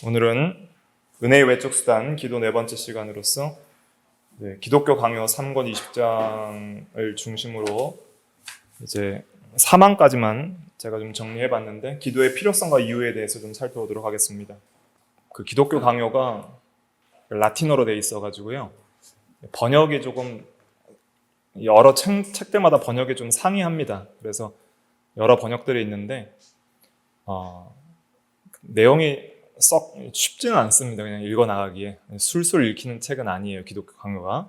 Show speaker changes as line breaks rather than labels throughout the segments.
오늘은 은혜의 외적 수단 기도 네 번째 시간으로서 기독교 강요 3권 20장을 중심으로 이제 4만까지만 제가 좀 정리해 봤는데 기도의 필요성과 이유에 대해서 좀 살펴보도록 하겠습니다. 그 기독교 강요가 라틴어로 돼 있어 가지고요. 번역이 조금 여러 책들마다 번역이 좀 상이합니다. 그래서 여러 번역들이 있는데 내용이 썩 쉽지는 않습니다. 그냥 읽어나가기에 술술 읽히는 책은 아니에요. 기독교 강요가.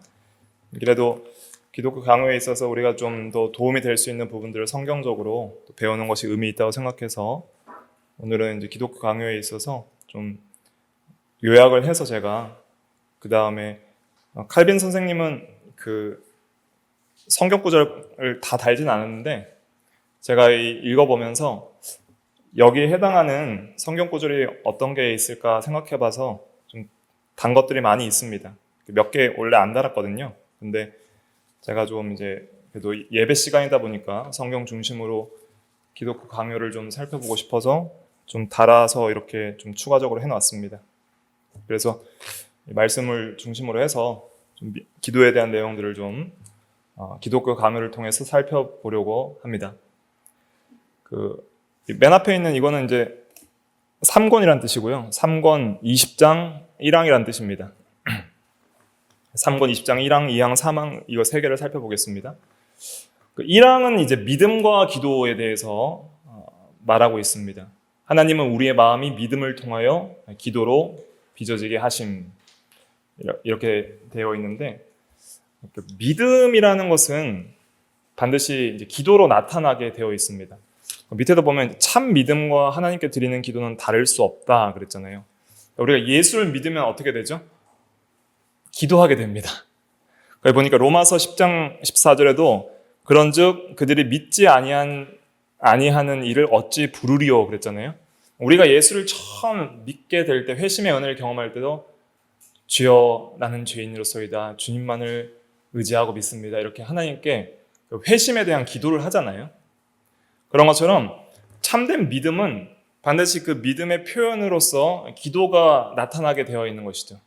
그래도 기독교 강요에 있어서 우리가 좀 더 도움이 될 수 있는 부분들을 성경적으로 배우는 것이 의미 있다고 생각해서 오늘은 이제 기독교 강요에 있어서 좀 요약을 해서 제가 그 다음에 칼빈 선생님은 그 성경 구절을 다 달진 않았는데 제가 읽어보면서 여기에 해당하는 성경 구절이 어떤 게 있을까 생각해봐서 좀 단 것들이 많이 있습니다. 몇 개 원래 안 달았거든요. 근데 제가 좀 이제 그래도 예배 시간이다 보니까 성경 중심으로 기독교 강요를 좀 살펴보고 싶어서 좀 달아서 이렇게 좀 추가적으로 해놨습니다. 그래서 말씀을 중심으로 해서 좀 기도에 대한 내용들을 좀 기독교 강요를 통해서 살펴보려고 합니다. 맨 앞에 있는 이거는 이제 3권이란 뜻이고요. 3권 20장 1항이란 뜻입니다. 3권 20장 1항, 2항, 3항 이거 세 개를 살펴보겠습니다. 1항은 이제 믿음과 기도에 대해서 말하고 있습니다. 하나님은 우리의 마음이 믿음을 통하여 기도로 빚어지게 하심 이렇게 되어 있는데 믿음이라는 것은 반드시 이제 기도로 나타나게 되어 있습니다. 밑에도 보면 참 믿음과 하나님께 드리는 기도는 다를 수 없다 그랬잖아요. 우리가 예수를 믿으면 어떻게 되죠? 기도하게 됩니다. 거기 보니까 로마서 10장 14절에도 그런즉 그들이 믿지 아니하는 일을 어찌 부르리오 그랬잖아요. 우리가 예수를 처음 믿게 될 때 회심의 은혜를 경험할 때도 주여 나는 죄인으로서이다. 주님만을 의지하고 믿습니다. 이렇게 하나님께 회심에 대한 기도를 하잖아요. 그런 것처럼 참된 믿음은 반드시 그 믿음의 표현으로서 기도가 나타나게 되어 있는 것이죠.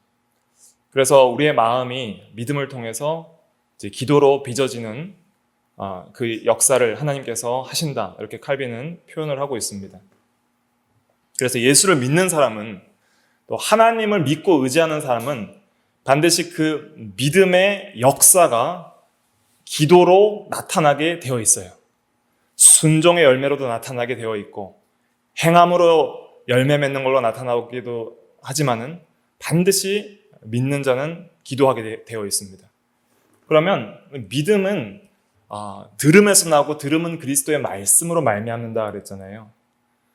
그래서 우리의 마음이 믿음을 통해서 이제 기도로 빚어지는 그 역사를 하나님께서 하신다. 이렇게 칼빈은 표현을 하고 있습니다. 그래서 예수를 믿는 사람은 또 하나님을 믿고 의지하는 사람은 반드시 그 믿음의 역사가 기도로 나타나게 되어 있어요. 순종의 열매로도 나타나게 되어 있고 행함으로 열매 맺는 걸로 나타나기도 하지만은 반드시 믿는 자는 기도하게 되어 있습니다. 그러면 믿음은 들음에서 나고 들음은 그리스도의 말씀으로 말미암는다 그랬잖아요.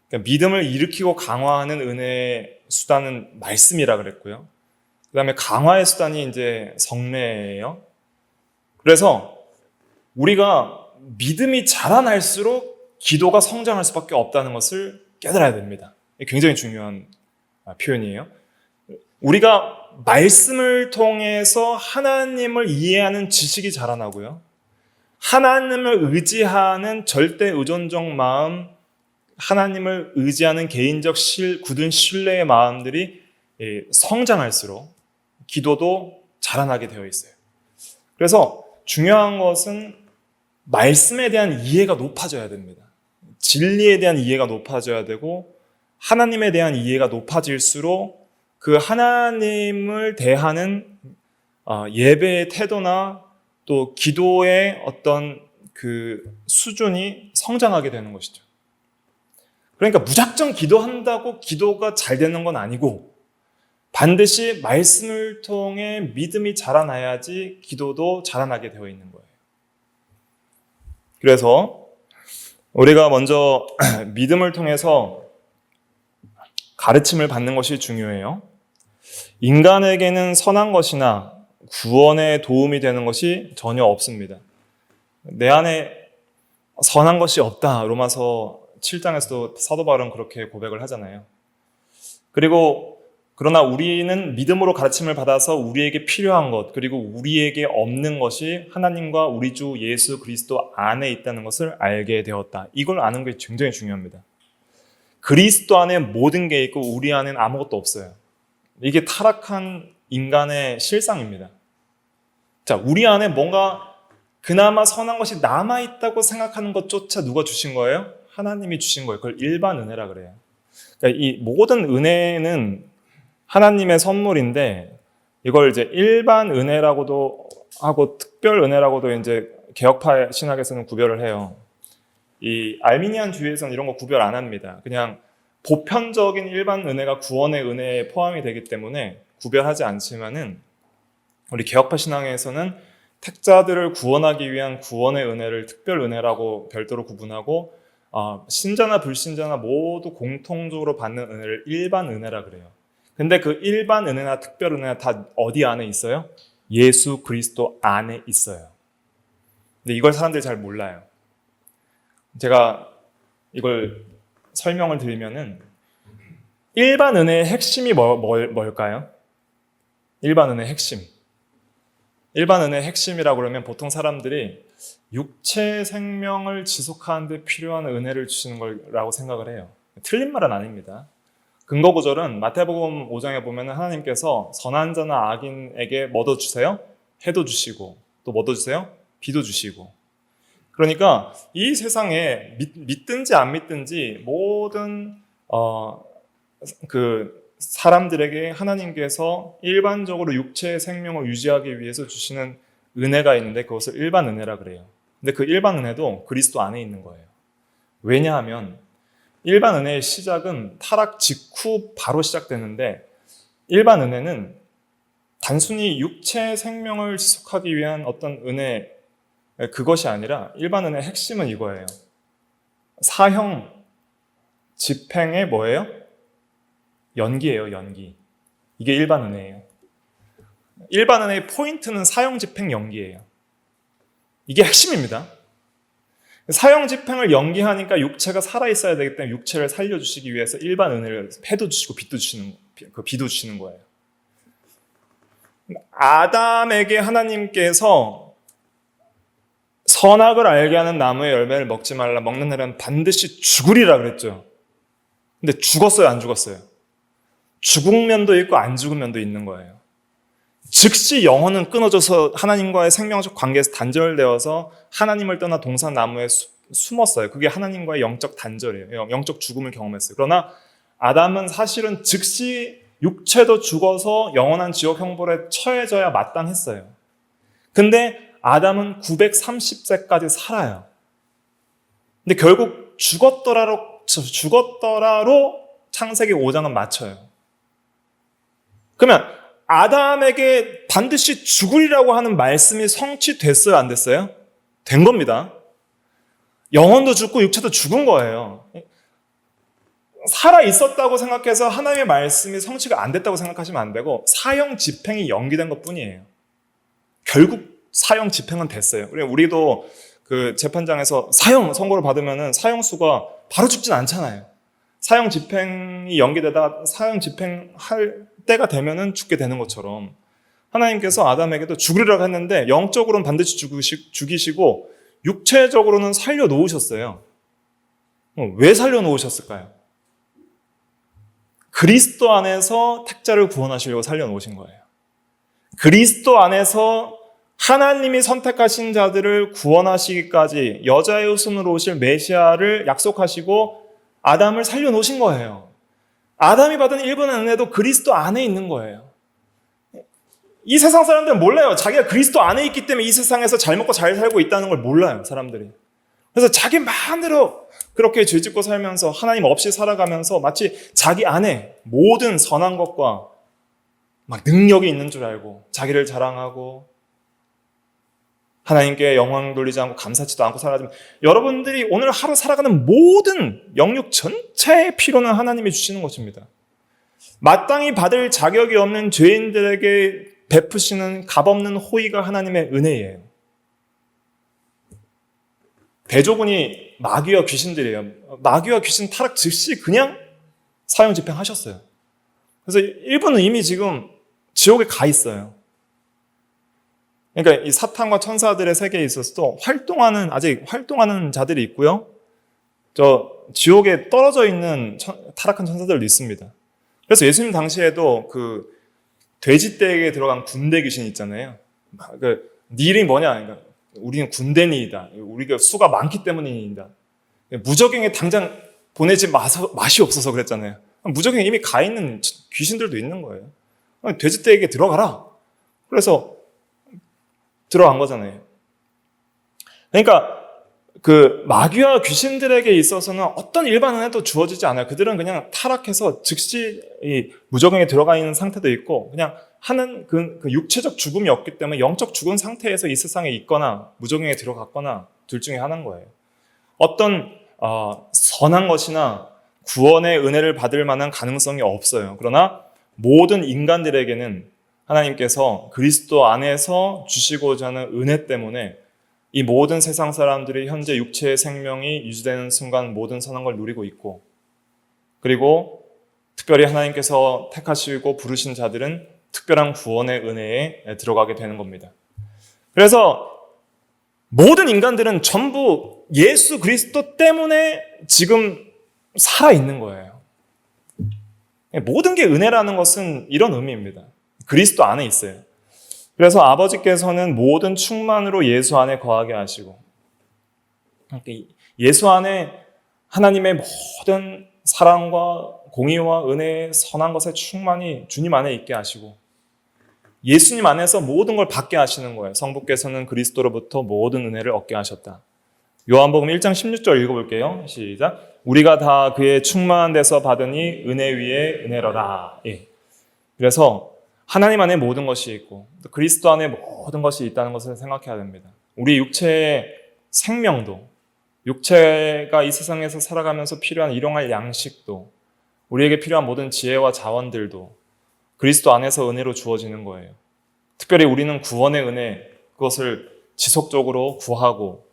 그러니까 믿음을 일으키고 강화하는 은혜의 수단은 말씀이라 그랬고요. 그 다음에 강화의 수단이 이제 성례예요. 그래서 우리가 믿음이 자라날수록 기도가 성장할 수밖에 없다는 것을 깨달아야 됩니다. 굉장히 중요한 표현이에요. 우리가 말씀을 통해서 하나님을 이해하는 지식이 자라나고요. 하나님을 의지하는 절대 의존적 마음, 하나님을 의지하는 개인적 굳은 신뢰의 마음들이 성장할수록 기도도 자라나게 되어 있어요. 그래서 중요한 것은 말씀에 대한 이해가 높아져야 됩니다. 진리에 대한 이해가 높아져야 되고 하나님에 대한 이해가 높아질수록 그 하나님을 대하는 예배의 태도나 또 기도의 어떤 그 수준이 성장하게 되는 것이죠. 그러니까 무작정 기도한다고 기도가 잘 되는 건 아니고 반드시 말씀을 통해 믿음이 자라나야지 기도도 자라나게 되어 있는 거예요. 그래서 우리가 먼저 믿음을 통해서 가르침을 받는 것이 중요해요. 인간에게는 선한 것이나 구원에 도움이 되는 것이 전혀 없습니다. 내 안에 선한 것이 없다. 로마서 7장에서도 사도 바울은 그렇게 고백을 하잖아요. 그러나 우리는 믿음으로 가르침을 받아서 우리에게 필요한 것 그리고 우리에게 없는 것이 하나님과 우리 주 예수 그리스도 안에 있다는 것을 알게 되었다. 이걸 아는 게 굉장히 중요합니다. 그리스도 안에 모든 게 있고 우리 안에는 아무것도 없어요. 이게 타락한 인간의 실상입니다. 자, 우리 안에 뭔가 그나마 선한 것이 남아있다고 생각하는 것조차 누가 주신 거예요? 하나님이 주신 거예요. 그걸 일반 은혜라 그래요. 그러니까 이 모든 은혜는 하나님의 선물인데 이걸 이제 일반 은혜라고도 하고 특별 은혜라고도 이제 개혁파 신학에서는 구별을 해요. 이 알미니안 주의에서는 이런 거 구별 안 합니다. 그냥 보편적인 일반 은혜가 구원의 은혜에 포함이 되기 때문에 구별하지 않지만은 우리 개혁파 신앙에서는 택자들을 구원하기 위한 구원의 은혜를 특별 은혜라고 별도로 구분하고 신자나 불신자나 모두 공통적으로 받는 은혜를 일반 은혜라 그래요. 근데 그 일반 은혜나 특별 은혜나 다 어디 안에 있어요? 예수 그리스도 안에 있어요. 근데 이걸 사람들이 잘 몰라요. 제가 이걸 설명을 드리면은 일반 은혜의 핵심이 뭘까요? 일반 은혜의 핵심. 일반 은혜의 핵심이라고 그러면 보통 사람들이 육체 생명을 지속하는 데 필요한 은혜를 주시는 거라고 생각을 해요. 틀린 말은 아닙니다. 근거 구절은 마태복음 5장에 보면 하나님께서 선한 자나 악인에게 뭐도 주세요? 해도 주시고 또 뭐도 주세요? 비도 주시고. 그러니까 이 세상에 믿든지 안 믿든지 모든 그 사람들에게 하나님께서 일반적으로 육체의 생명을 유지하기 위해서 주시는 은혜가 있는데 그것을 일반 은혜라 그래요. 근데 그 일반 은혜도 그리스도 안에 있는 거예요. 왜냐하면 일반 은혜의 시작은 타락 직후 바로 시작되는데 일반 은혜는 단순히 육체의 생명을 지속하기 위한 어떤 은혜 그것이 아니라 일반 은혜의 핵심은 이거예요. 사형 집행의 뭐예요? 연기예요, 연기. 이게 일반 은혜예요. 일반 은혜의 포인트는 사형 집행 연기예요. 이게 핵심입니다. 사형 집행을 연기하니까 육체가 살아있어야 되기 때문에 육체를 살려주시기 위해서 일반 은혜를 해도 주시고 비도 주시는 거예요. 아담에게 하나님께서 선악을 알게 하는 나무의 열매를 먹지 말라, 먹는 날은 반드시 죽으리라 그랬죠. 근데 죽었어요, 안 죽었어요? 죽은 면도 있고 안 죽은 면도 있는 거예요. 즉시 영혼은 끊어져서 하나님과의 생명적 관계에서 단절되어서 하나님을 떠나 동산나무에 숨었어요. 그게 하나님과의 영적 단절이에요. 영적 죽음을 경험했어요. 그러나 아담은 사실은 즉시 육체도 죽어서 영원한 지옥 형벌에 처해져야 마땅했어요. 근데 아담은 930세까지 살아요. 근데 결국 죽었더라로 창세기 5장은 맞춰요. 그러면 아담에게 반드시 죽으리라고 하는 말씀이 성취됐어요, 안 됐어요? 된 겁니다. 영혼도 죽고 육체도 죽은 거예요. 살아 있었다고 생각해서 하나님의 말씀이 성취가 안 됐다고 생각하시면 안 되고 사형 집행이 연기된 것뿐이에요. 결국 사형 집행은 됐어요. 우리도 그 재판장에서 사형 선고를 받으면은 사형수가 바로 죽진 않잖아요. 사형 집행이 연기되다가 사형 집행할 때가 되면은 죽게 되는 것처럼 하나님께서 아담에게도 죽으리라고 했는데 영적으로는 반드시 죽이시고 육체적으로는 살려놓으셨어요. 왜 살려놓으셨을까요? 그리스도 안에서 택자를 구원하시려고 살려놓으신 거예요. 그리스도 안에서 하나님이 선택하신 자들을 구원하시기까지 여자의 후손으로 오실 메시아를 약속하시고 아담을 살려놓으신 거예요. 아담이 받은 일본의 은혜도 그리스도 안에 있는 거예요. 이 세상 사람들은 몰라요. 자기가 그리스도 안에 있기 때문에 이 세상에서 잘 먹고 잘 살고 있다는 걸 몰라요, 사람들이. 그래서 자기 마음대로 그렇게 죄짓고 살면서 하나님 없이 살아가면서 마치 자기 안에 모든 선한 것과 막 능력이 있는 줄 알고 자기를 자랑하고 하나님께 영광 돌리지 않고 감사치도 않고 살아가지만 여러분들이 오늘 하루 살아가는 모든 영육 전체의 필요는 하나님이 주시는 것입니다. 마땅히 받을 자격이 없는 죄인들에게 베푸시는 값없는 호의가 하나님의 은혜예요. 대조군이 마귀와 귀신들이에요. 마귀와 귀신 타락 즉시 그냥 사형 집행하셨어요. 그래서 일부는 이미 지금 지옥에 가 있어요. 그러니까 이 사탄과 천사들의 세계에 있어서도 아직 활동하는 자들이 있고요. 저 지옥에 떨어져 있는 타락한 천사들도 있습니다. 그래서 예수님 당시에도 그 돼지떼에게 들어간 군대 귀신 있잖아요. 네 이름이 뭐냐? 그러니까 우리는 군대니이다. 우리가 수가 많기 때문이다. 무적행에 당장 보내지 맛이 없어서 그랬잖아요. 무적행에 이미 가 있는 귀신들도 있는 거예요. 돼지떼에게 들어가라. 그래서 들어간 거잖아요. 그러니까 그 마귀와 귀신들에게 있어서는 어떤 일반 은혜도 주어지지 않아요. 그들은 그냥 타락해서 즉시 이 무적행에 들어가 있는 상태도 있고 그냥 하는 그 육체적 죽음이 없기 때문에 영적 죽은 상태에서 이 세상에 있거나 무적행에 들어갔거나 둘 중에 하나인 거예요. 어떤 선한 것이나 구원의 은혜를 받을 만한 가능성이 없어요. 그러나 모든 인간들에게는 하나님께서 그리스도 안에서 주시고자 하는 은혜 때문에 이 모든 세상 사람들이 현재 육체의 생명이 유지되는 순간 모든 선한 걸 누리고 있고, 그리고 특별히 하나님께서 택하시고 부르신 자들은 특별한 구원의 은혜에 들어가게 되는 겁니다. 그래서 모든 인간들은 전부 예수 그리스도 때문에 지금 살아있는 거예요. 모든 게 은혜라는 것은 이런 의미입니다. 그리스도 안에 있어요. 그래서 아버지께서는 모든 충만으로 예수 안에 거하게 하시고, 예수 안에 하나님의 모든 사랑과 공의와 은혜의 선한 것에 충만히 주님 안에 있게 하시고, 예수님 안에서 모든 걸 받게 하시는 거예요. 성부께서는 그리스도로부터 모든 은혜를 얻게 하셨다. 요한복음 1장 16절 읽어볼게요. 시작. 우리가 다 그의 충만한 데서 받으니 은혜 위에 은혜로라. 예. 그래서 하나님 안에 모든 것이 있고 그리스도 안에 모든 것이 있다는 것을 생각해야 됩니다. 우리 육체의 생명도, 육체가 이 세상에서 살아가면서 필요한 일용할 양식도, 우리에게 필요한 모든 지혜와 자원들도 그리스도 안에서 은혜로 주어지는 거예요. 특별히 우리는 구원의 은혜, 그것을 지속적으로 구하고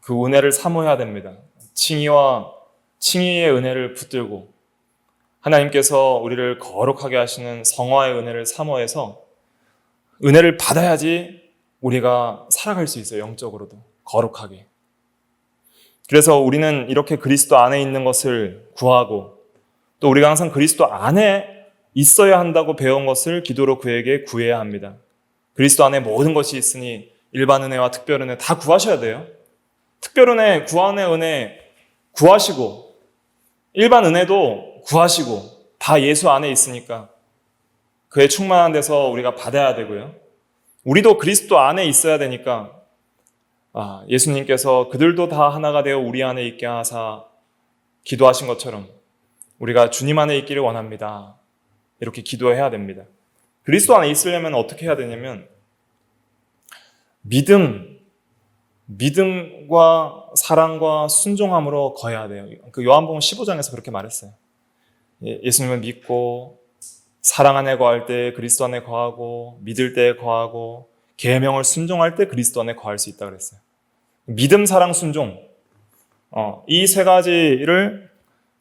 그 은혜를 사모해야 됩니다. 칭의의 은혜를 붙들고 하나님께서 우리를 거룩하게 하시는 성화의 은혜를 사모해서 은혜를 받아야지 우리가 살아갈 수 있어요. 영적으로도 거룩하게. 그래서 우리는 이렇게 그리스도 안에 있는 것을 구하고 또 우리가 항상 그리스도 안에 있어야 한다고 배운 것을 기도로 그에게 구해야 합니다. 그리스도 안에 모든 것이 있으니 일반 은혜와 특별 은혜 다 구하셔야 돼요. 특별 은혜, 구원의 은혜 구하시고 일반 은혜도 구하시고 다 예수 안에 있으니까 그의 충만한 데서 우리가 받아야 되고요. 우리도 그리스도 안에 있어야 되니까 예수님께서 그들도 다 하나가 되어 우리 안에 있게 하사 기도하신 것처럼 우리가 주님 안에 있기를 원합니다. 이렇게 기도해야 됩니다. 그리스도 안에 있으려면 어떻게 해야 되냐면 믿음과 사랑과 순종함으로 거해야 돼요. 그 요한복음 15장에서 그렇게 말했어요. 예수님을 믿고 사랑 안에 거할 때 그리스도 안에 거하고 믿을 때 거하고 계명을 순종할 때 그리스도 안에 거할 수 있다고 그랬어요. 믿음, 사랑, 순종 이 세 가지를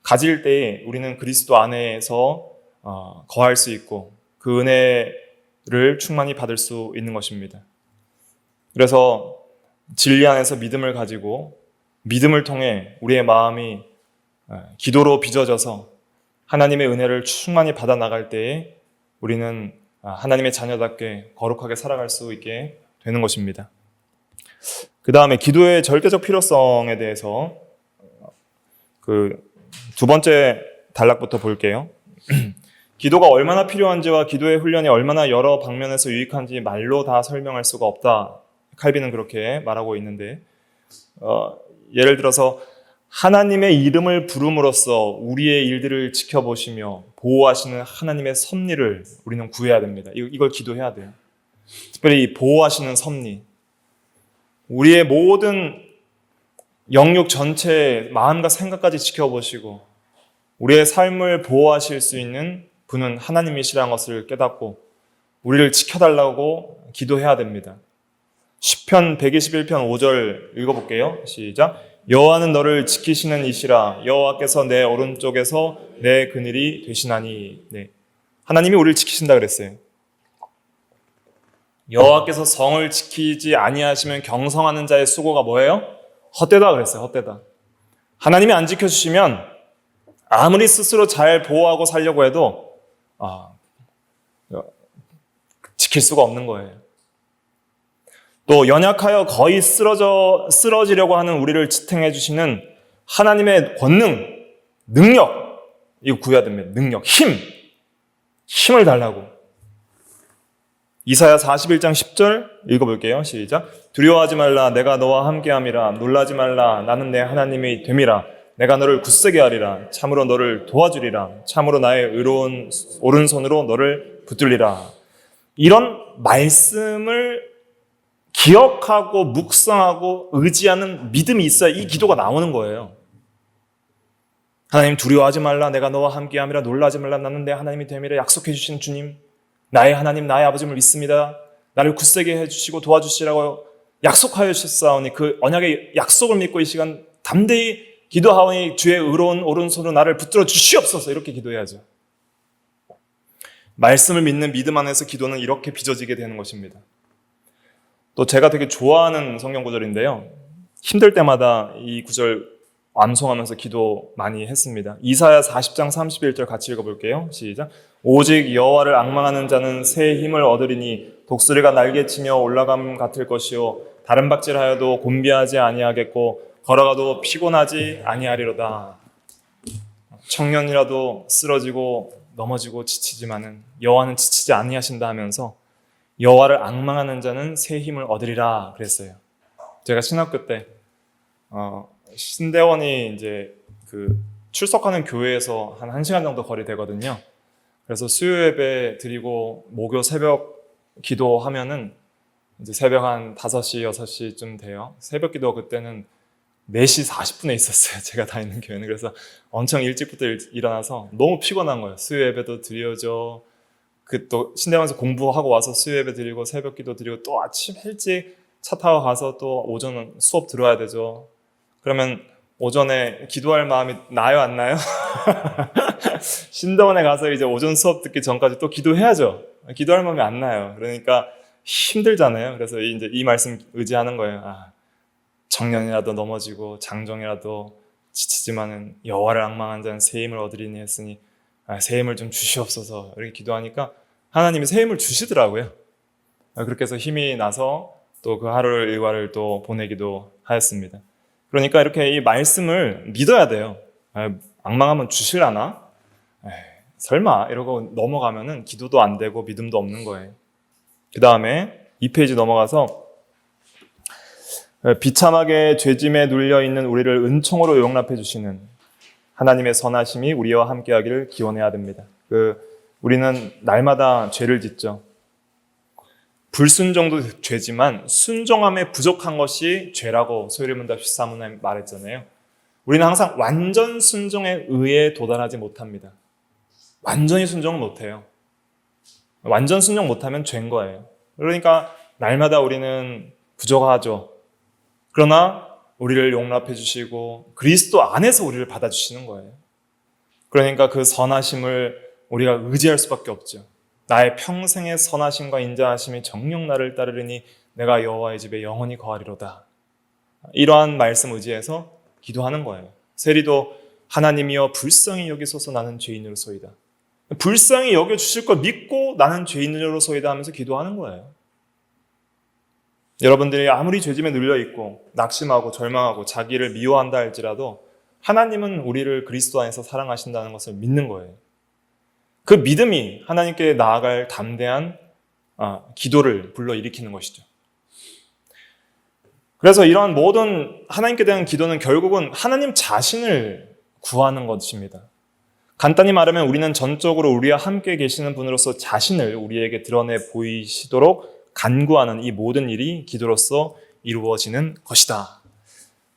가질 때 우리는 그리스도 안에서 거할 수 있고 그 은혜를 충만히 받을 수 있는 것입니다. 그래서 진리 안에서 믿음을 가지고 믿음을 통해 우리의 마음이 기도로 빚어져서 하나님의 은혜를 충만히 받아 나갈 때에 우리는 하나님의 자녀답게 거룩하게 살아갈 수 있게 되는 것입니다. 그 다음에 기도의 절대적 필요성에 대해서 그 두 번째 단락부터 볼게요. 기도가 얼마나 필요한지와 기도의 훈련이 얼마나 여러 방면에서 유익한지 말로 다 설명할 수가 없다. 칼빈은 그렇게 말하고 있는데 예를 들어서 하나님의 이름을 부름으로써 우리의 일들을 지켜보시며 보호하시는 하나님의 섭리를 우리는 구해야 됩니다. 이걸 기도해야 돼요. 특별히 보호하시는 섭리. 우리의 모든 영육 전체 마음과 생각까지 지켜보시고 우리의 삶을 보호하실 수 있는 분은 하나님이시라는 것을 깨닫고 우리를 지켜달라고 기도해야 됩니다. 시편 121편 5절 읽어볼게요. 시작. 여호와는 너를 지키시는 이시라. 여호와께서 내 오른쪽에서 내 그늘이 되시나니. 네. 하나님이 우리를 지키신다 그랬어요. 여호와께서 성을 지키지 아니하시면 경성하는 자의 수고가 뭐예요? 헛되다 그랬어요. 헛되다. 하나님이 안 지켜주시면 아무리 스스로 잘 보호하고 살려고 해도 지킬 수가 없는 거예요. 또 연약하여 거의 쓰러지려고 하는 우리를 지탱해 주시는 하나님의 권능, 능력, 이거 구해야 됩니다. 능력, 힘을 달라고. 이사야 41장 10절 읽어볼게요. 시작. 두려워하지 말라. 내가 너와 함께함이라. 놀라지 말라. 나는 내 하나님이 됨이라. 내가 너를 굳세게 하리라. 참으로 너를 도와주리라. 참으로 나의 의로운 오른손으로 너를 붙들리라. 이런 말씀을 기억하고 묵상하고 의지하는 믿음이 있어야 이 기도가 나오는 거예요. 하나님 두려워하지 말라. 내가 너와 함께함이라. 놀라지 말라. 나는 내 하나님이 됨이라. 약속해 주신 주님, 나의 하나님, 나의 아버지를 믿습니다. 나를 굳세게 해주시고 도와주시라고 약속하여 주셨사오니 그 언약의 약속을 믿고 이 시간 담대히 기도하오니 주의 의로운 오른손으로 나를 붙들어 주시옵소서. 이렇게 기도해야죠. 말씀을 믿는 믿음 안에서 기도는 이렇게 빚어지게 되는 것입니다. 또 제가 되게 좋아하는 성경 구절인데요. 힘들 때마다 이 구절 암송하면서 기도 많이 했습니다. 이사야 40장 31절 같이 읽어볼게요. 시작. 오직 여호와를 앙망하는 자는 새 힘을 얻으리니 독수리가 날개치며 올라감 같을 것이요 다른 박질하여도 곤비하지 아니하겠고 걸어가도 피곤하지 아니하리로다. 청년이라도 쓰러지고 넘어지고 지치지만은 여호와는 지치지 아니하신다 하면서 여호와를 앙망하는 자는 새 힘을 얻으리라 그랬어요. 제가 신학교 때 신대원이 이제 그 출석하는 교회에서 한 1시간 정도 거리 되거든요. 그래서 수요 예배 드리고 목요 새벽 기도하면은 이제 새벽 한 5시, 6시쯤 돼요. 새벽 기도 그때는 4시 40분에 있었어요. 제가 다니는 교회는. 그래서 엄청 일찍부터 일어나서 너무 피곤한 거예요. 수요 예배도 드려줘. 또 신대원에서 공부하고 와서 수요 예배 드리고 새벽 기도 드리고 또 아침 일찍 차 타고 가서 또 오전 수업 들어야 되죠. 그러면 오전에 기도할 마음이 나요, 안 나요? 신대원에 가서 이제 오전 수업 듣기 전까지 또 기도해야죠. 기도할 마음이 안 나요. 그러니까 힘들잖아요. 그래서 이제 이 말씀 의지하는 거예요. 청년이라도 넘어지고 장정이라도 지치지만은 여호와를 앙망한 자는 새 힘을 얻으리니 했으니 새 힘을 좀 주시옵소서. 이렇게 기도하니까 하나님이 새 힘을 주시더라고요. 그렇게 해서 힘이 나서 또 그 하루를 일과를 또 보내기도 하였습니다. 그러니까 이렇게 이 말씀을 믿어야 돼요. 앙망하면 주실라나? 설마 이러고 넘어가면은 기도도 안 되고 믿음도 없는 거예요. 그 다음에 2페이지 넘어가서 비참하게 죄짐에 눌려있는 우리를 은총으로 용납해 주시는 하나님의 선하심이 우리와 함께하기를 기원해야 됩니다. 우리는 날마다 죄를 짓죠. 불순종도 죄지만 순종함에 부족한 것이 죄라고 소요리문답 13문에 말했잖아요. 우리는 항상 완전 순종에 의해 도달하지 못합니다. 완전히 순종을 못해요. 완전 순종 못하면 죄인 거예요. 그러니까 날마다 우리는 부족하죠. 그러나 우리를 용납해 주시고 그리스도 안에서 우리를 받아주시는 거예요. 그러니까 그 선하심을 우리가 의지할 수밖에 없죠. 나의 평생의 선하심과 인자하심이 정녕 나를 따르리니 내가 여호와의 집에 영원히 거하리로다. 이러한 말씀 의지해서 기도하는 거예요. 세리도 하나님이여 불쌍히 여기소서 나는 죄인으로소이다. 불쌍히 여겨주실 걸 믿고 나는 죄인으로소이다 하면서 기도하는 거예요. 여러분들이 아무리 죄짐에 눌려있고 낙심하고 절망하고 자기를 미워한다 할지라도 하나님은 우리를 그리스도 안에서 사랑하신다는 것을 믿는 거예요. 그 믿음이 하나님께 나아갈 담대한 기도를 불러일으키는 것이죠. 그래서 이러한 모든 하나님께 대한 기도는 결국은 하나님 자신을 구하는 것입니다. 간단히 말하면 우리는 전적으로 우리와 함께 계시는 분으로서 자신을 우리에게 드러내 보이시도록 간구하는 이 모든 일이 기도로서 이루어지는 것이다.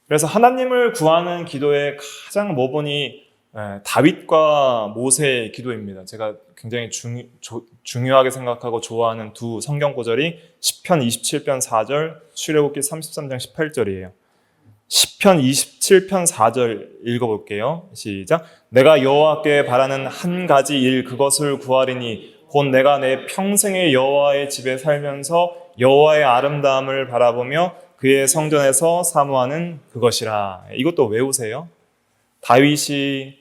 그래서 하나님을 구하는 기도의 가장 모본이 다윗과 모세의 기도입니다. 제가 굉장히 중요하게 생각하고 좋아하는 두 성경 구절이 시편 27편 4절, 출애굽기 33장 18절이에요. 시편 27편 4절 읽어볼게요. 시작. 내가 여호와께 바라는 한 가지 일 그것을 구하리니 곧 내가 내 평생의 여호와의 집에 살면서 여호와의 아름다움을 바라보며 그의 성전에서 사모하는 그것이라. 이것도 외우세요. 다윗이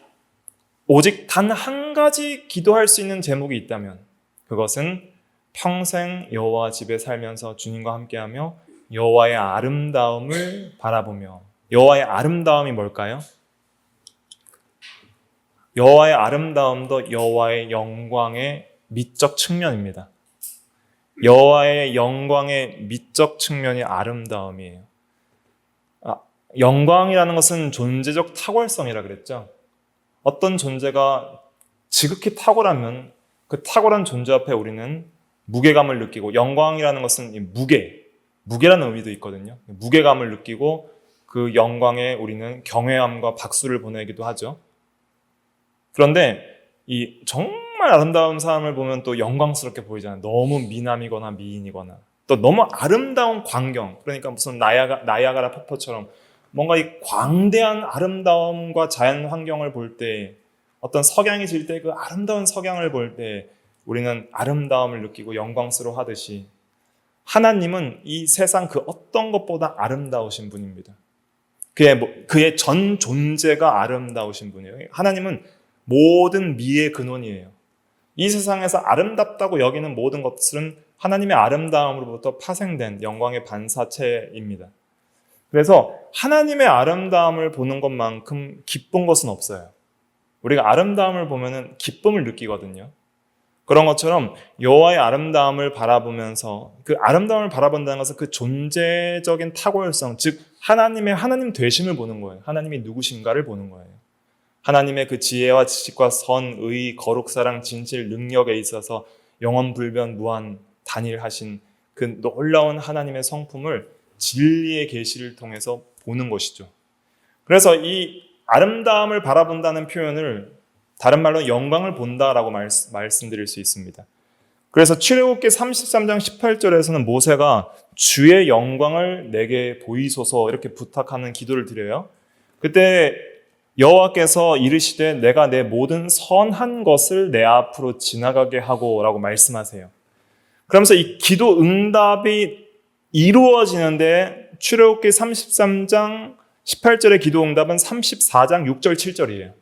오직 단 한 가지 기도할 수 있는 제목이 있다면 그것은 평생 여호와 집에 살면서 주님과 함께하며 여호와의 아름다움을 바라보며. 여호와의 아름다움이 뭘까요? 여호와의 아름다움도 여호와의 영광의 미적 측면입니다. 여호와의 영광의 미적 측면이 아름다움이에요. 영광이라는 것은 존재적 탁월성이라 그랬죠. 어떤 존재가 지극히 탁월하면 그 탁월한 존재 앞에 우리는 무게감을 느끼고, 영광이라는 것은 이 무게라는 의미도 있거든요. 무게감을 느끼고 그 영광에 우리는 경외함과 박수를 보내기도 하죠. 그런데 이 정말 아름다운 사람을 보면 또 영광스럽게 보이잖아요. 너무 미남이거나 미인이거나 또 너무 아름다운 광경, 그러니까 무슨 나야가라 폭포처럼 뭔가 이 광대한 아름다움과 자연 환경을 볼 때, 어떤 석양이 질 때 그 아름다운 석양을 볼 때 우리는 아름다움을 느끼고 영광스러워 하듯이 하나님은 이 세상 그 어떤 것보다 아름다우신 분입니다. 그의 전 존재가 아름다우신 분이에요. 하나님은 모든 미의 근원이에요. 이 세상에서 아름답다고 여기는 모든 것들은 하나님의 아름다움으로부터 파생된 영광의 반사체입니다. 그래서 하나님의 아름다움을 보는 것만큼 기쁜 것은 없어요. 우리가 아름다움을 보면은 기쁨을 느끼거든요. 그런 것처럼 여호와의 아름다움을 바라보면서, 그 아름다움을 바라본다는 것은 그 존재적인 탁월성, 즉 하나님 되심을 보는 거예요. 하나님이 누구신가를 보는 거예요. 하나님의 그 지혜와 지식과 선, 의, 거룩, 사랑, 진실, 능력에 있어서 영원 불변 무한 단일하신 그 놀라운 하나님의 성품을 진리의 계시를 통해서 보는 것이죠. 그래서 이 아름다움을 바라본다는 표현을 다른 말로 영광을 본다라고 말씀드릴 수 있습니다. 그래서 출애굽기 33장 18절에서는 모세가 주의 영광을 내게 보이소서 이렇게 부탁하는 기도를 드려요. 그때 여호와께서 이르시되 내가 내 모든 선한 것을 내 앞으로 지나가게 하고 라고 말씀하세요. 그러면서 이 기도 응답이 이루어지는데 출애굽기 33장 18절의 기도 응답은 34장 6절 7절이에요.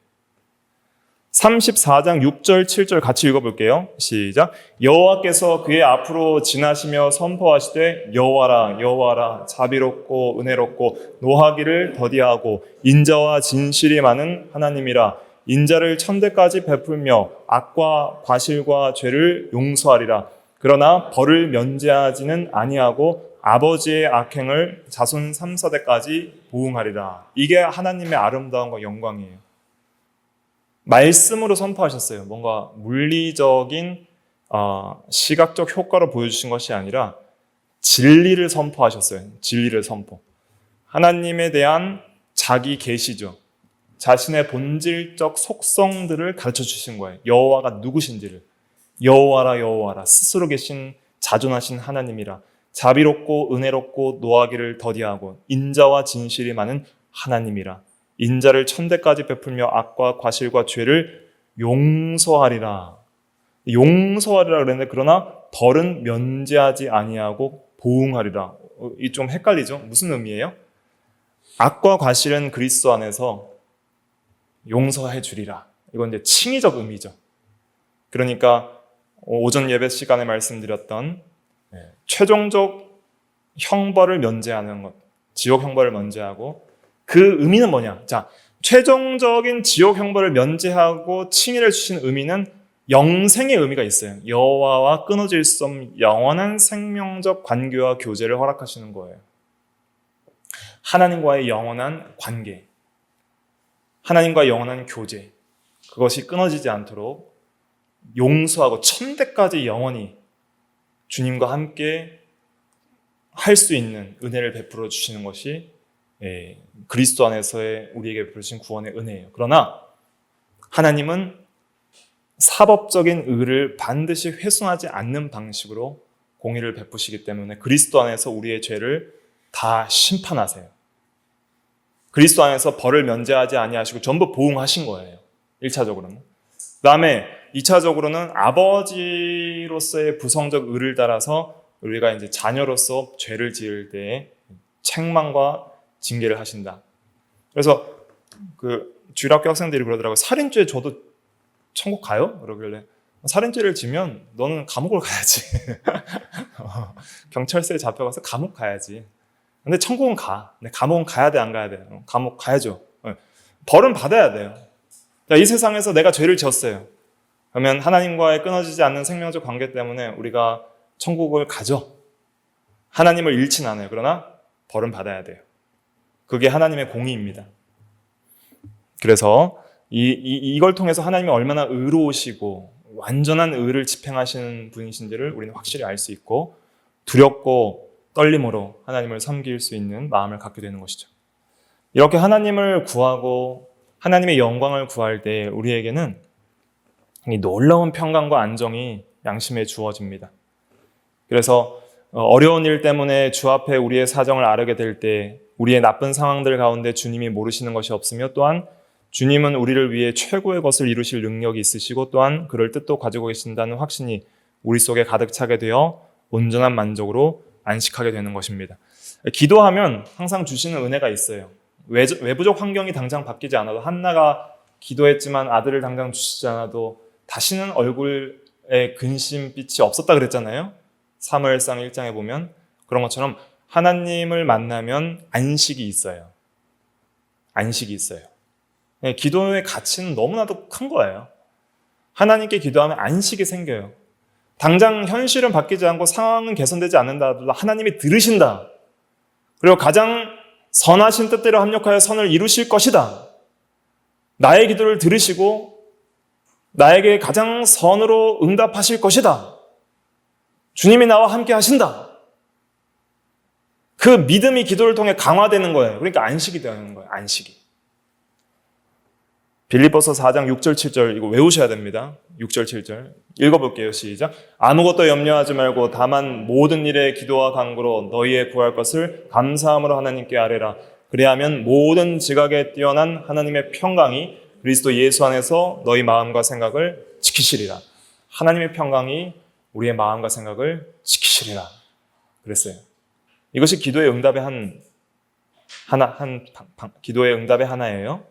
34장 6절 7절 같이 읽어볼게요. 시작. 여호와께서 그의 앞으로 지나시며 선포하시되 여호와라 여호와라 자비롭고 은혜롭고 노하기를 더디하고 인자와 진실이 많은 하나님이라. 인자를 천대까지 베풀며 악과 과실과 죄를 용서하리라. 그러나 벌을 면제하지는 아니하고 아버지의 악행을 자손 3, 4대까지 보응하리라. 이게 하나님의 아름다움과 영광이에요. 말씀으로 선포하셨어요. 뭔가 물리적인 시각적 효과로 보여주신 것이 아니라 진리를 선포하셨어요. 진리를 선포. 하나님에 대한 자기 계시죠. 자신의 본질적 속성들을 가르쳐 주신 거예요. 여호와가 누구신지를. 여호와라 여호와라 스스로 계신 자존하신 하나님이라. 자비롭고 은혜롭고 노하기를 더디하고 인자와 진실이 많은 하나님이라. 인자를 천대까지 베풀며 악과 과실과 죄를 용서하리라. 용서하리라 그랬는데 그러나 벌은 면제하지 아니하고 보응하리라. 이 좀 헷갈리죠? 무슨 의미예요? 악과 과실은 그리스도 안에서 용서해 주리라. 이건 이제 칭의적 의미죠. 그러니까 오전 예배 시간에 말씀드렸던 최종적 형벌을 면제하는 것, 지옥 형벌을 면제하고, 그 의미는 뭐냐? 자, 최종적인 지옥 형벌을 면제하고 칭의를 주신 의미는 영생의 의미가 있어요. 여호와와 끊어질 수 없는 영원한 생명적 관계와 교제를 허락하시는 거예요. 하나님과의 영원한 관계, 하나님과의 영원한 교제, 그것이 끊어지지 않도록 용서하고 천대까지 영원히 주님과 함께 할 수 있는 은혜를 베풀어 주시는 것이 그리스도 안에서의 우리에게 베푸신 구원의 은혜예요. 그러나 하나님은 사법적인 의를 반드시 훼손하지 않는 방식으로 공의를 베푸시기 때문에 그리스도 안에서 우리의 죄를 다 심판하세요. 그리스도 안에서 벌을 면제하지 아니하시고 전부 보응하신 거예요. 1차적으로는. 그 다음에 2차적으로는 아버지로서의 부성적 의를 따라서 우리가 이제 자녀로서 죄를 지을 때에 책망과 징계를 하신다. 그래서 그 주일학교 학생들이 그러더라고요. 살인죄 저도 천국 가요? 그러길래 살인죄를 지면 너는 감옥을 가야지. 경찰서에 잡혀가서 감옥 가야지. 근데 천국은 가. 근데 감옥은 가야 돼, 안 가야 돼? 감옥 가야죠. 벌은 받아야 돼요. 이 세상에서 내가 죄를 지었어요. 그러면 하나님과의 끊어지지 않는 생명적 관계 때문에 우리가 천국을 가죠. 하나님을 잃진 않아요. 그러나 벌은 받아야 돼요. 그게 하나님의 공의입니다. 그래서 이걸 통해서 하나님이 얼마나 의로우시고 완전한 의를 집행하시는 분이신지를 우리는 확실히 알 수 있고 두렵고 떨림으로 하나님을 섬길 수 있는 마음을 갖게 되는 것이죠. 이렇게 하나님을 구하고 하나님의 영광을 구할 때 우리에게는 이 놀라운 평강과 안정이 양심에 주어집니다. 그래서 어려운 일 때문에 주 앞에 우리의 사정을 아뢰게 될 때 우리의 나쁜 상황들 가운데 주님이 모르시는 것이 없으며 또한 주님은 우리를 위해 최고의 것을 이루실 능력이 있으시고 또한 그럴 뜻도 가지고 계신다는 확신이 우리 속에 가득 차게 되어 온전한 만족으로 안식하게 되는 것입니다. 기도하면 항상 주시는 은혜가 있어요. 외부적 환경이 당장 바뀌지 않아도 한나가 기도했지만 아들을 당장 주시지 않아도 다시는 얼굴에 근심빛이 없었다 그랬잖아요. 사무엘상 1장에 보면 그런 것처럼 하나님을 만나면 안식이 있어요. 안식이 있어요. 기도의 가치는 너무나도 큰 거예요. 하나님께 기도하면 안식이 생겨요. 당장 현실은 바뀌지 않고 상황은 개선되지 않는다 하더라도 하나님이 들으신다. 그리고 가장 선하신 뜻대로 합력하여 선을 이루실 것이다. 나의 기도를 들으시고 나에게 가장 선으로 응답하실 것이다. 주님이 나와 함께 하신다. 그 믿음이 기도를 통해 강화되는 거예요. 그러니까 안식이 되는 거예요. 안식이. 빌립보서 4장 6절 7절 이거 외우셔야 됩니다. 6절 7절 읽어볼게요. 시작. 아무것도 염려하지 말고 다만 모든 일에 기도와 간구로 너희의 구할 것을 감사함으로 하나님께 아뢰라. 그리하면 모든 지각에 뛰어난 하나님의 평강이 그리스도 예수 안에서 너희 마음과 생각을 지키시리라. 하나님의 평강이 우리의 마음과 생각을 지키시리라. 그랬어요. 이것이 기도의 응답의 기도의 응답의 하나예요.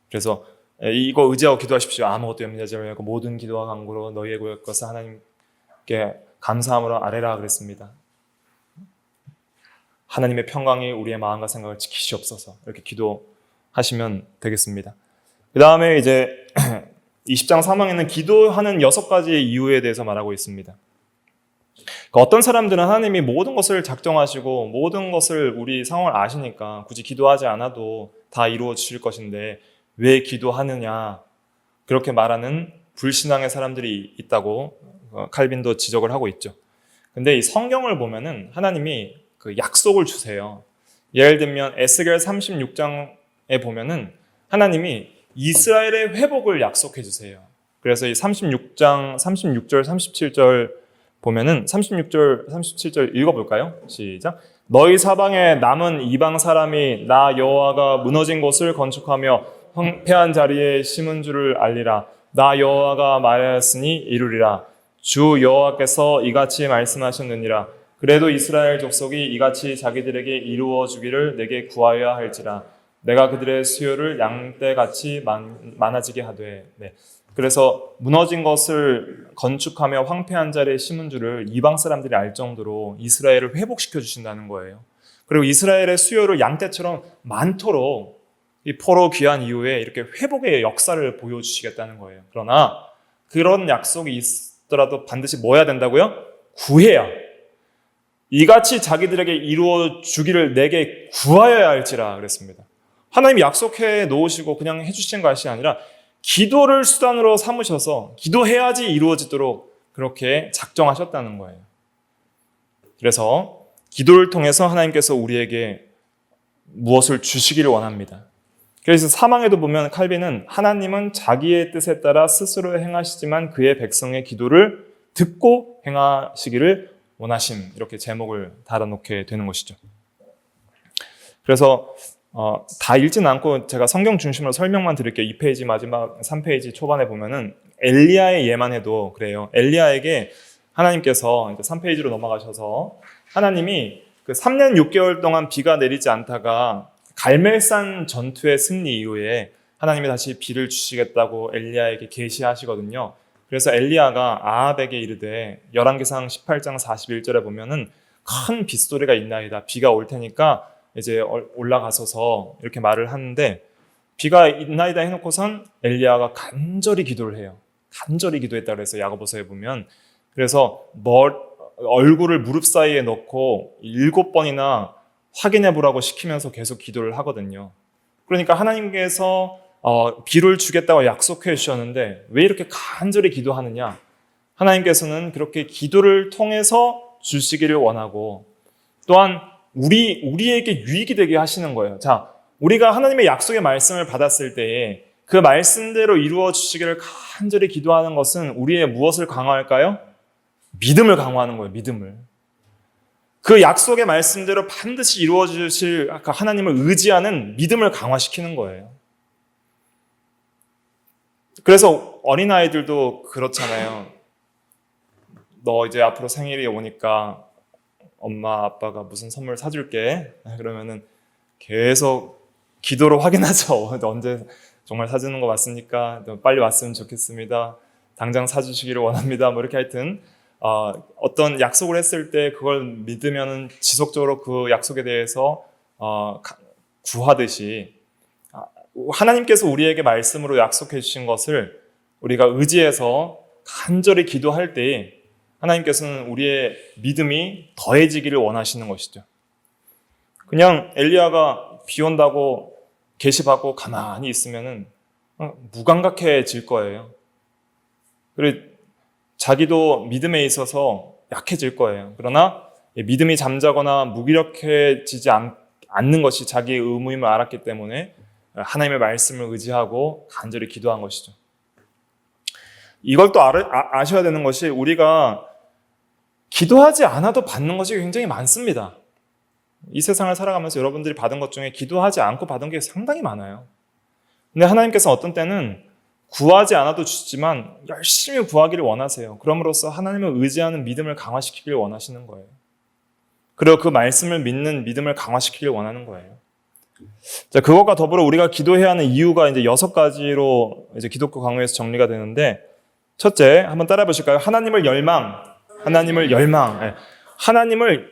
그래서 이거 의지하고 기도하십시오. 아무것도 염려하지 말고 모든 기도와 간구로 너희의 구할 것을 하나님께 감사함으로 아뢰라 그랬습니다. 하나님의 평강이 우리의 마음과 생각을 지키시옵소서. 이렇게 기도하시면 되겠습니다. 그 다음에 이제 20장 3항에는 기도하는 6가지의 이유에 대해서 말하고 있습니다. 어떤 사람들은 하나님이 모든 것을 작정하시고 모든 것을 우리 상황을 아시니까 굳이 기도하지 않아도 다 이루어 주실 것인데 왜 기도하느냐 그렇게 말하는 불신앙의 사람들이 있다고 칼빈도 지적을 하고 있죠. 근데 이 성경을 보면은 하나님이 그 약속을 주세요. 예를 들면 에스겔 36장에 보면은 하나님이 이스라엘의 회복을 약속해 주세요. 그래서 이 36장 36절 37절 보면은 36절 37절 읽어볼까요? 시작. 너희 사방에 남은 이방 사람이 나 여호와가 무너진 곳을 건축하며 황폐한 자리에 심은 줄을 알리라. 나 여호와가 말하였으니 이루리라. 주 여호와께서 이같이 말씀하셨느니라. 그래도 이스라엘 족속이 이같이 자기들에게 이루어 주기를 내게 구하여야 할지라. 내가 그들의 수요를 양떼같이 많아지게 하되. 네. 그래서 무너진 것을 건축하며 황폐한 자리에 심은 줄을 이방 사람들이 알 정도로 이스라엘을 회복시켜 주신다는 거예요. 그리고 이스라엘의 수요를 양떼처럼 많도록 이 포로 귀환 이후에 이렇게 회복의 역사를 보여주시겠다는 거예요. 그러나 그런 약속이 있더라도 반드시 뭐 해야 된다고요? 구해야. 이같이 자기들에게 이루어 주기를 내게 구하여야 할지라 그랬습니다. 하나님이 약속해 놓으시고 그냥 해주신 것이 아니라 기도를 수단으로 삼으셔서 기도해야지 이루어지도록 그렇게 작정하셨다는 거예요. 그래서 기도를 통해서 하나님께서 우리에게 무엇을 주시기를 원합니다. 그래서 사망에도 보면 칼빈은 하나님은 자기의 뜻에 따라 스스로 행하시지만 그의 백성의 기도를 듣고 행하시기를 원하심 이렇게 제목을 달아놓게 되는 것이죠. 그래서 다 읽지는 않고 제가 성경 중심으로 설명만 드릴게요. 2페이지 마지막 3페이지 초반에 보면은 엘리야의 예만 해도 그래요. 엘리야에게 하나님께서 이제 3페이지로 넘어가셔서 하나님이 그 3년 6개월 동안 비가 내리지 않다가 갈멜산 전투의 승리 이후에 하나님이 다시 비를 주시겠다고 엘리야에게 계시하시거든요. 그래서 엘리야가 아합에게 이르되 열왕기상 18장 41절에 보면은 큰 빗소리가 있나이다. 비가 올 테니까 이제 올라가소서 이렇게 말을 하는데 비가 있나이다 해놓고선 엘리야가 간절히 기도를 해요. 간절히 기도했다 그래서 야고보서에 보면 그래서 얼굴을 무릎 사이에 넣고 7번이나 확인해 보라고 시키면서 계속 기도를 하거든요. 그러니까 하나님께서 비를 주겠다고 약속해 주셨는데 왜 이렇게 간절히 기도하느냐? 하나님께서는 그렇게 기도를 통해서 주시기를 원하고 또한 우리에게 유익이 되게 하시는 거예요. 자, 우리가 하나님의 약속의 말씀을 받았을 때에 그 말씀대로 이루어 주시기를 간절히 기도하는 것은 우리의 무엇을 강화할까요? 믿음을 강화하는 거예요. 믿음을. 그 약속의 말씀대로 반드시 이루어 주실 하나님을 의지하는 믿음을 강화시키는 거예요. 그래서 어린아이들도 그렇잖아요. 너 이제 앞으로 생일이 오니까 엄마 아빠가 무슨 선물 사줄게. 그러면은 계속 기도로 확인하죠. 언제 정말 사주는 거 맞습니까? 빨리 왔으면 좋겠습니다. 당장 사주시기를 원합니다. 뭐 이렇게 하여튼 어떤 약속을 했을 때 그걸 믿으면 지속적으로 그 약속에 대해서 구하듯이 하나님께서 우리에게 말씀으로 약속해 주신 것을 우리가 의지해서 간절히 기도할 때 하나님께서는 우리의 믿음이 더해지기를 원하시는 것이죠. 그냥 엘리야가 비 온다고 계시받고 가만히 있으면은 무감각해질 거예요. 그리고 자기도 믿음에 있어서 약해질 거예요. 그러나 믿음이 잠자거나 무기력해지지 않는 것이 자기의 의무임을 알았기 때문에 하나님의 말씀을 의지하고 간절히 기도한 것이죠. 이걸 또 아셔야 되는 것이 우리가 기도하지 않아도 받는 것이 굉장히 많습니다. 이 세상을 살아가면서 여러분들이 받은 것 중에 기도하지 않고 받은 게 상당히 많아요. 근데 하나님께서 어떤 때는 구하지 않아도 주시지만 열심히 구하기를 원하세요. 그럼으로써 하나님을 의지하는 믿음을 강화시키기를 원하시는 거예요. 그리고 그 말씀을 믿는 믿음을 강화시키기를 원하는 거예요. 자, 그것과 더불어 우리가 기도해야 하는 이유가 이제 6가지로 이제 기독교 강의에서 정리가 되는데, 첫째, 한번 따라해 보실까요? 하나님을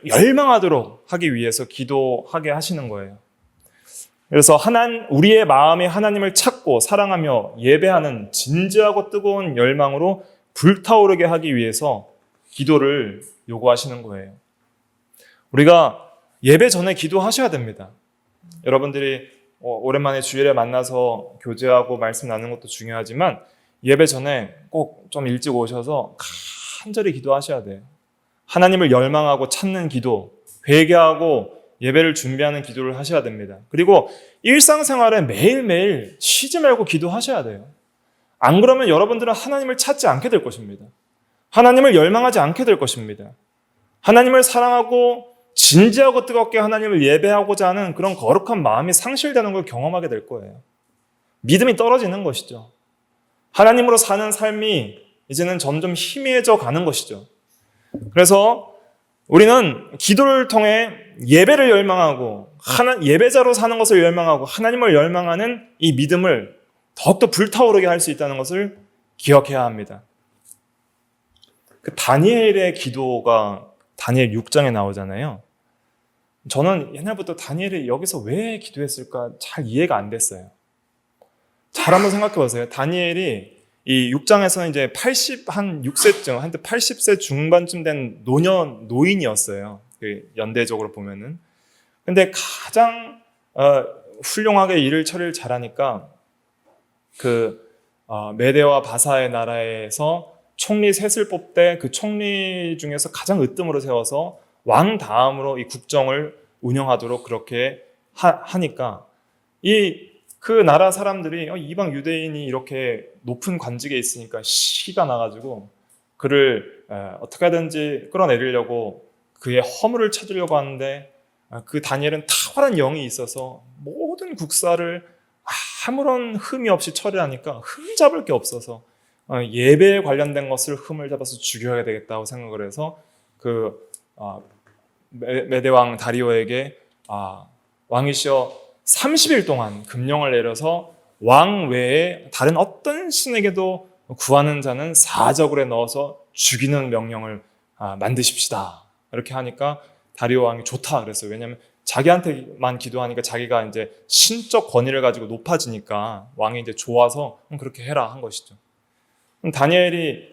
열망하도록 하기 위해서 기도하게 하시는 거예요. 그래서 우리의 마음이 하나님을 찾고 사랑하며 예배하는 진지하고 뜨거운 열망으로 불타오르게 하기 위해서 기도를 요구하시는 거예요. 우리가 예배 전에 기도하셔야 됩니다. 여러분들이 오랜만에 주일에 만나서 교제하고 말씀 나누는 것도 중요하지만 예배 전에 꼭 좀 일찍 오셔서 간절히 기도하셔야 돼요. 하나님을 열망하고 찾는 기도, 회개하고 예배를 준비하는 기도를 하셔야 됩니다. 그리고 일상생활에 매일매일 쉬지 말고 기도하셔야 돼요. 안 그러면 여러분들은 하나님을 찾지 않게 될 것입니다. 하나님을 열망하지 않게 될 것입니다. 하나님을 사랑하고 진지하고 뜨겁게 하나님을 예배하고자 하는 그런 거룩한 마음이 상실되는 걸 경험하게 될 거예요. 믿음이 떨어지는 것이죠. 하나님으로 사는 삶이 이제는 점점 희미해져 가는 것이죠. 그래서 우리는 기도를 통해 예배를 열망하고 예배자로 사는 것을 열망하고 하나님을 열망하는 이 믿음을 더욱더 불타오르게 할 수 있다는 것을 기억해야 합니다. 그 다니엘의 기도가 다니엘 6장에 나오잖아요. 저는 옛날부터 다니엘이 여기서 왜 기도했을까 잘 이해가 안 됐어요. 잘 한번 생각해 보세요. 다니엘이 이 6장에서는 이제 6세쯤, 한때 80세 중반쯤 된 노인이었어요. 연대적으로 보면은. 근데 가장 훌륭하게 일을 처리를 잘하니까 메대와 바사의 나라에서 총리 셋을 뽑되 그 총리 중에서 가장 으뜸으로 세워서 왕 다음으로 이 국정을 운영하도록 그렇게 하니까 그 나라 사람들이 이방 유대인이 이렇게 높은 관직에 있으니까 시기가 나가지고 그를 어떻게 하든지 끌어내리려고 그의 허물을 찾으려고 하는데 그 다니엘은 탁월한 영이 있어서 모든 국사를 아무런 흠이 없이 처리하니까 흠잡을 게 없어서 예배에 관련된 것을 흠을 잡아서 죽여야 되겠다고 생각을 해서 메대왕 다리오에게 왕이시여 30일 동안 금령을 내려서 왕 외에 다른 어떤 신에게도 구하는 자는 사저굴에 넣어서 죽이는 명령을 만드십시다. 이렇게 하니까 다리오 왕이 좋다 그랬어요. 왜냐하면 자기한테만 기도하니까 자기가 이제 신적 권위를 가지고 높아지니까 왕이 이제 좋아서 그렇게 해라 한 것이죠. 다니엘이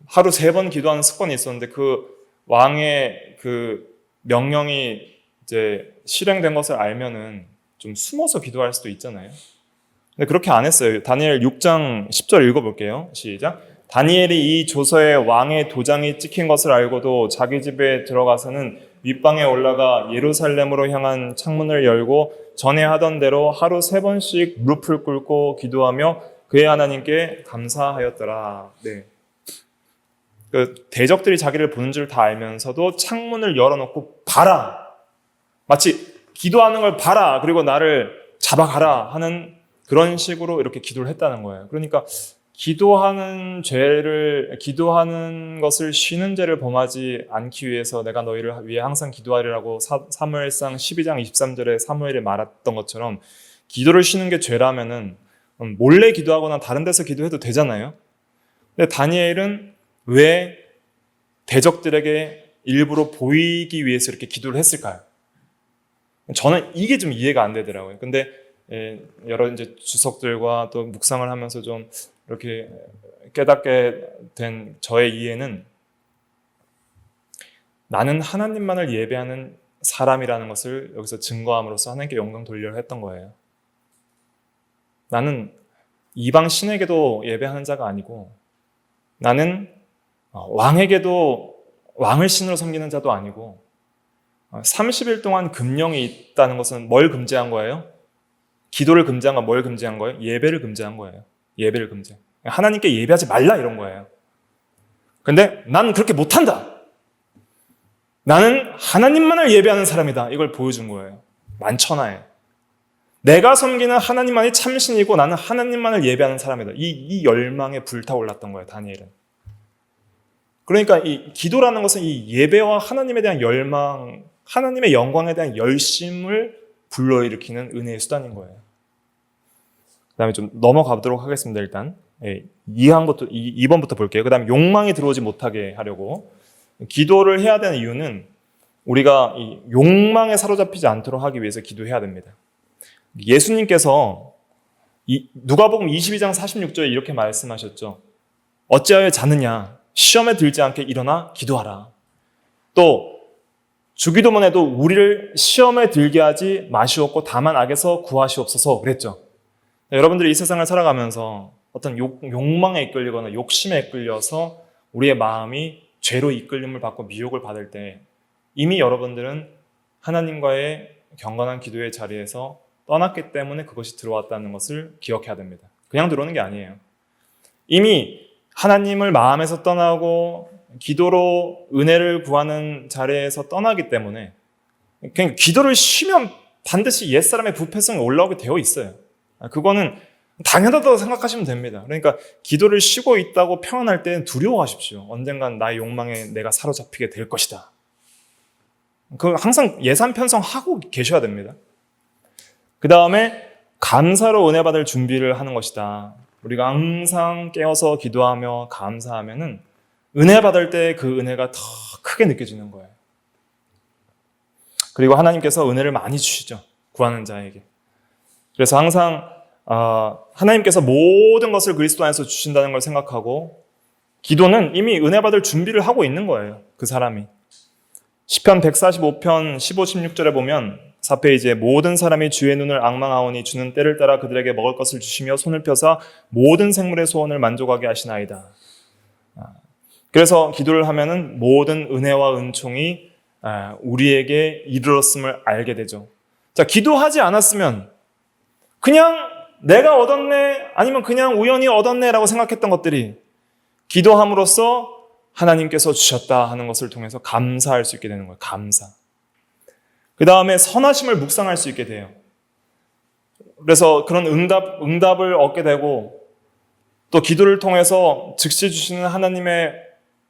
하루 3번 기도하는 습관이 있었는데 그 왕의 그 명령이 이제 실행된 것을 알면은 좀 숨어서 기도할 수도 있잖아요. 근데 그렇게 안 했어요. 다니엘 6장 10절 읽어볼게요. 시작. 다니엘이 이 조서에 왕의 도장이 찍힌 것을 알고도 자기 집에 들어가서는 윗방에 올라가 예루살렘으로 향한 창문을 열고 전에 하던 대로 하루 3번씩 무릎을 꿇고 기도하며 그의 하나님께 감사하였더라. 네. 그 대적들이 자기를 보는 줄 다 알면서도 창문을 열어놓고 봐라. 마치 기도하는 걸 봐라. 그리고 나를 잡아가라 하는 그런 식으로 이렇게 기도를 했다는 거예요. 그러니까 기도하는 것을 쉬는 죄를 범하지 않기 위해서 내가 너희를 위해 항상 기도하리라고 사무엘상 12장 23절에 사무엘이 말했던 것처럼 기도를 쉬는 게 죄라면은 몰래 기도하거나 다른 데서 기도해도 되잖아요. 근데 다니엘은 왜 대적들에게 일부러 보이기 위해서 이렇게 기도를 했을까요? 저는 이게 좀 이해가 안 되더라고요. 근데 여러 이제 주석들과 또 묵상을 하면서 좀 이렇게 깨닫게 된 저의 이해는 나는 하나님만을 예배하는 사람이라는 것을 여기서 증거함으로써 하나님께 영광 돌리려 했던 거예요. 나는 이방 신에게도 예배하는 자가 아니고 나는 왕에게도 왕을 신으로 섬기는 자도 아니고 30일 동안 금령이 있다는 것은 뭘 금지한 거예요? 기도를 금지한 거, 뭘 금지한 거예요? 예배를 금지한 거예요. 예배를 금지. 하나님께 예배하지 말라 이런 거예요. 근데 난 그렇게 못한다. 나는 하나님만을 예배하는 사람이다. 이걸 보여준 거예요. 만천하에. 내가 섬기는 하나님만이 참신이고 나는 하나님만을 예배하는 사람이다. 이 열망에 불타올랐던 거예요. 다니엘은. 그러니까 이 기도라는 것은 이 예배와 하나님에 대한 열망, 하나님의 영광에 대한 열심을 불러일으키는 은혜의 수단인 거예요. 그 다음에 좀 넘어가도록 하겠습니다. 일단 2번부터 볼게요. 그 다음에 욕망이 들어오지 못하게 하려고 기도를 해야 되는 이유는 우리가 이 욕망에 사로잡히지 않도록 하기 위해서 기도해야 됩니다. 예수님께서 누가복음 22장 46절에 이렇게 말씀하셨죠. 어찌하여 자느냐 시험에 들지 않게 일어나 기도하라. 또 주기도문에도 우리를 시험에 들게 하지 마시옵고 다만 악에서 구하시옵소서 그랬죠. 여러분들이 이 세상을 살아가면서 어떤 욕망에 이끌리거나 욕심에 이끌려서 우리의 마음이 죄로 이끌림을 받고 미혹을 받을 때 이미 여러분들은 하나님과의 경건한 기도의 자리에서 떠났기 때문에 그것이 들어왔다는 것을 기억해야 됩니다. 그냥 들어오는 게 아니에요. 이미 하나님을 마음에서 떠나고 기도로 은혜를 구하는 자리에서 떠나기 때문에 그냥 기도를 쉬면 반드시 옛사람의 부패성이 올라오게 되어 있어요. 그거는 당연하다고 생각하시면 됩니다. 그러니까 기도를 쉬고 있다고 평안할 때는 두려워하십시오. 언젠간 나의 욕망에 내가 사로잡히게 될 것이다. 그거 항상 예산 편성하고 계셔야 됩니다. 그 다음에 감사로 은혜 받을 준비를 하는 것이다. 우리가 항상 깨어서 기도하며 감사하면은 은혜 받을 때 그 은혜가 더 크게 느껴지는 거예요. 그리고 하나님께서 은혜를 많이 주시죠. 구하는 자에게. 그래서 항상 하나님께서 모든 것을 그리스도 안에서 주신다는 걸 생각하고 기도는 이미 은혜 받을 준비를 하고 있는 거예요. 그 사람이. 시편 145편 15, 16절에 보면 4페이지에 모든 사람이 주의 눈을 앙망하오니 주는 때를 따라 그들에게 먹을 것을 주시며 손을 펴사 모든 생물의 소원을 만족하게 하시나이다. 그래서 기도를 하면은 모든 은혜와 은총이 우리에게 이르렀음을 알게 되죠. 자, 기도하지 않았으면 그냥 내가 얻었네 아니면 그냥 우연히 얻었네라고 생각했던 것들이 기도함으로써 하나님께서 주셨다 하는 것을 통해서 감사할 수 있게 되는 거예요. 감사. 그 다음에 선하심을 묵상할 수 있게 돼요. 그래서 그런 응답을 얻게 되고 또 기도를 통해서 즉시 주시는 하나님의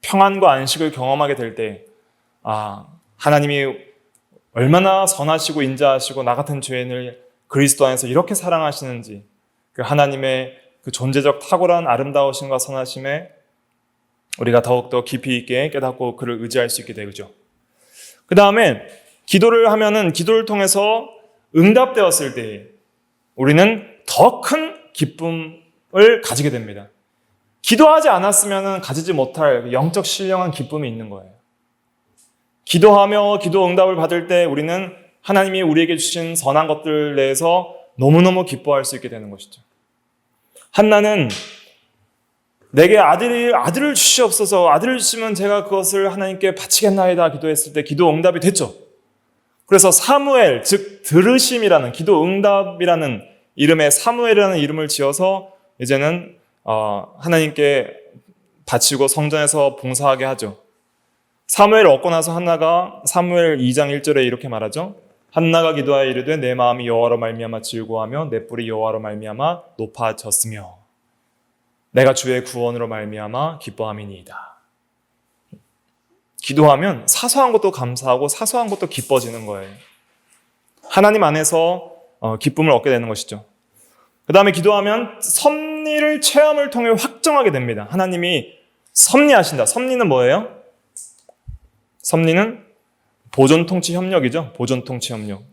평안과 안식을 경험하게 될 때 하나님이 얼마나 선하시고 인자하시고 나 같은 죄인을 그리스도 안에서 이렇게 사랑하시는지 그 하나님의 그 존재적 탁월한 아름다우심과 선하심에 우리가 더욱더 깊이 있게 깨닫고 그를 의지할 수 있게 되죠. 그 다음에 기도를 하면은 기도를 통해서 응답되었을 때 우리는 더 큰 기쁨을 가지게 됩니다. 기도하지 않았으면 가지지 못할 영적 신령한 기쁨이 있는 거예요. 기도하며 기도 응답을 받을 때 우리는 하나님이 우리에게 주신 선한 것들 내에서 너무너무 기뻐할 수 있게 되는 것이죠. 한나는 내게 아들을 주시옵소서, 아들을 주시면 제가 그것을 하나님께 바치겠나이다 기도했을 때 기도 응답이 됐죠. 그래서 사무엘, 즉 들으심이라는 기도 응답이라는 이름에 사무엘이라는 이름을 지어서 이제는 하나님께 바치고 성전에서 봉사하게 하죠. 사무엘을 얻고 나서 한나가 사무엘 2장 1절에 이렇게 말하죠. 한나가 기도하여 이르되 내 마음이 여호와로 말미암아 즐거워하며 내 뿔이 여호와로 말미암아 높아졌으며 내가 주의 구원으로 말미암아 기뻐함이니이다. 기도하면 사소한 것도 감사하고 사소한 것도 기뻐지는 거예요. 하나님 안에서 기쁨을 얻게 되는 것이죠. 그 다음에 기도하면 섭리를 체험을 통해 확정하게 됩니다. 하나님이 섭리하신다. 섭리는 뭐예요? 섭리는 보존통치협력이죠. 보존통치협력.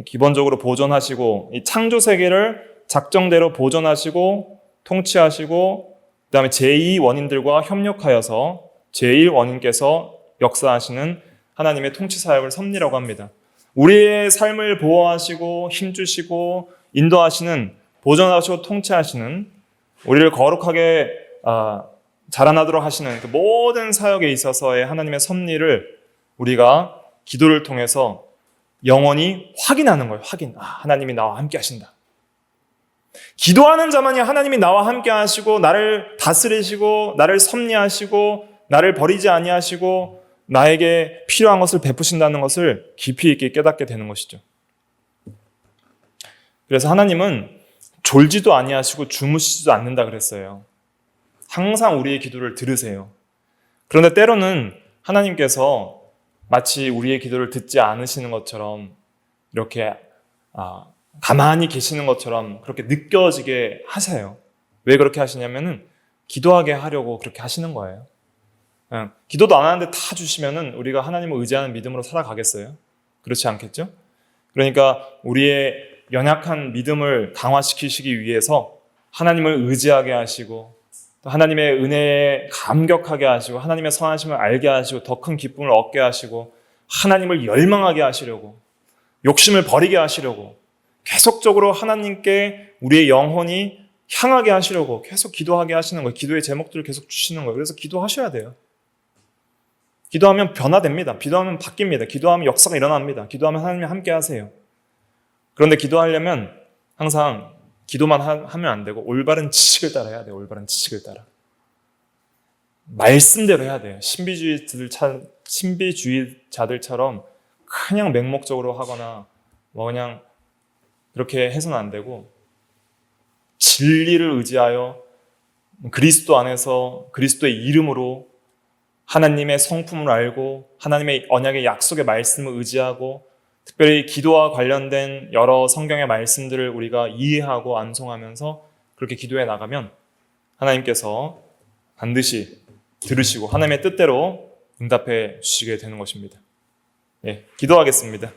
기본적으로 보존하시고 이 창조 세계를 작정대로 보존하시고 통치하시고 그다음에 제2원인들과 협력하여서 제1원인께서 역사하시는 하나님의 통치 사역을 섭리라고 합니다. 우리의 삶을 보호하시고 힘주시고 인도하시는 보존하시고 통치하시는 우리를 거룩하게 자라나도록 하시는 그 모든 사역에 있어서의 하나님의 섭리를 우리가 기도를 통해서 영원히 확인하는 거예요. 확인. 하나님이 나와 함께 하신다. 기도하는 자만이 하나님이 나와 함께 하시고 나를 다스리시고 나를 섭리하시고 나를 버리지 아니하시고 나에게 필요한 것을 베푸신다는 것을 깊이 있게 깨닫게 되는 것이죠. 그래서 하나님은 졸지도 아니하시고 주무시지도 않는다 그랬어요. 항상 우리의 기도를 들으세요. 그런데 때로는 하나님께서 마치 우리의 기도를 듣지 않으시는 것처럼 이렇게 가만히 계시는 것처럼 그렇게 느껴지게 하세요. 왜 그렇게 하시냐면은 기도하게 하려고 그렇게 하시는 거예요. 기도도 안 하는데 다 주시면은 우리가 하나님을 의지하는 믿음으로 살아가겠어요? 그렇지 않겠죠? 그러니까 우리의 연약한 믿음을 강화시키시기 위해서 하나님을 의지하게 하시고 또 하나님의 은혜에 감격하게 하시고 하나님의 선하심을 알게 하시고 더 큰 기쁨을 얻게 하시고 하나님을 열망하게 하시려고 욕심을 버리게 하시려고 계속적으로 하나님께 우리의 영혼이 향하게 하시려고 계속 기도하게 하시는 거예요. 기도의 제목들을 계속 주시는 거예요. 그래서 기도하셔야 돼요. 기도하면 변화됩니다. 기도하면 바뀝니다. 기도하면 역사가 일어납니다. 기도하면 하나님이 함께 하세요. 그런데 기도하려면 항상 기도만 하면 안 되고 올바른 지식을 따라 해야 돼요. 올바른 지식을 따라. 말씀대로 해야 돼요. 신비주의자들처럼 그냥 맹목적으로 하거나 그냥 그렇게 해서는 안 되고 진리를 의지하여 그리스도 안에서 그리스도의 이름으로 하나님의 성품을 알고 하나님의 언약의 약속의 말씀을 의지하고 특별히 기도와 관련된 여러 성경의 말씀들을 우리가 이해하고 암송하면서 그렇게 기도해 나가면 하나님께서 반드시 들으시고 하나님의 뜻대로 응답해 주시게 되는 것입니다. 기도하겠습니다.